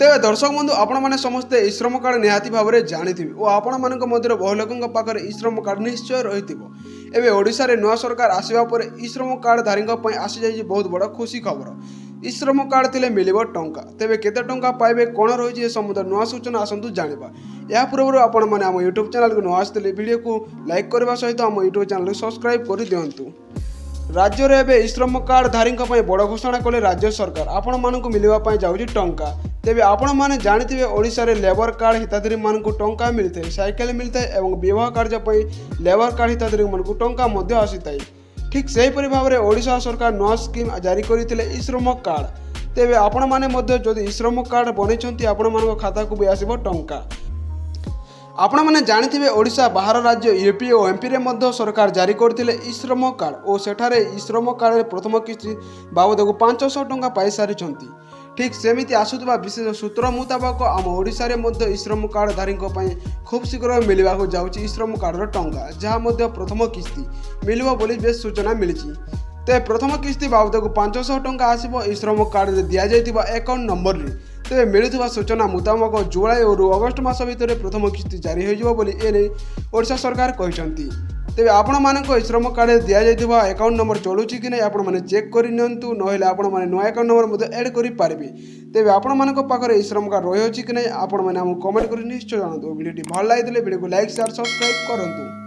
तेज दर्शक बंधु आपण मैंने समस्ते ई श्रम कार्ड निहाती भाव में जानी और आपण मान मध्य बहु लोकों पाखे ई श्रम कार्ड निश्चय रही एवं ओडिशा रे नुआ सरकार आसवा पर ई श्रम कार्ड धारी आसी जाइए बहुत बड़ खुशी खबर। ई श्रम कार्ड थे मिल टंका तेज केते टंका पाइबे कौन रही समुद्र नुआ सूचना आसतु जाना। या पूर्व आपण मैंने आम यूट्यूब चैनल को नुआ आसते वीडियो को लाइक करने सहित आम यूट्यूब चैनल को सब्सक्राइब कर दिंतु। राज्य में एवं ई श्रम कार्ड धारी बड़ घोषणा कले राज्य सरकार आपण मानक मिलवाई जाऊँगी टंका। तेज आपण मैंने जानते ओडिशा रे लेबर कार्ड हिताधिकारी मानक टंका मिलता है, साइकेल मिलता है और विवाह कार्य लेबर कार्ड हिताधिकारी मानक टंका आसी था। ठीक से भाव में ओडिशा सरकार नुआ स्कीम जारी करते ई श्रम कार्ड। तेज आपण मैंने जदि ई श्रम कार्ड बनई आपण मान खाता को भी आसब टंका। आपण मैंने जानते ओडिशा बाहर राज्य यूपी और एमपी रे सरकार जारी करते ई श्रम कार्ड और सेठारे ई श्रम कार्ड प्रथम किस्ती बाबद को 500 टंका पाई सारी। ठीक सेमिति आसुवा विशेष सूत्र मुताबक आम ओडिशा रे ई श्रम कार्ड धारी खूब शीघ्र मिलवा जाऊँगी ई श्रम कार्डर टंका, जहाँ प्रथम किस्ती मिलव बोली बेस सूचना मिली। तो प्रथम किस्ती बाबद को 500 टंका आसब ई श्रम कार्ड दि जाइथिबा अकाउंट नंबर रे। तेज मिलुवा सूचना मुताबक जुलाई और अगस्ट मास भितर प्रथम किस्ती जारी हो ओडिशा सरकार कहते। तेज आपण मानक ई श्रम कार्ड दि जाइथिबा अकाउंट नंबर चलुची कि नहीं आपण माने चेक कर नियंतु, नहेले आपण माने नुआ अकाउंट नंबर ऐड करि पारबे। तेज आपण मानक पाखरे ई श्रम कार्ड रही कि नहीं आपण माने हम कमेंट कर निश्चय जानतु। वीडियोटी भल लागिले वीडियो को लाइक शेयर सब्सक्राइब करंतु।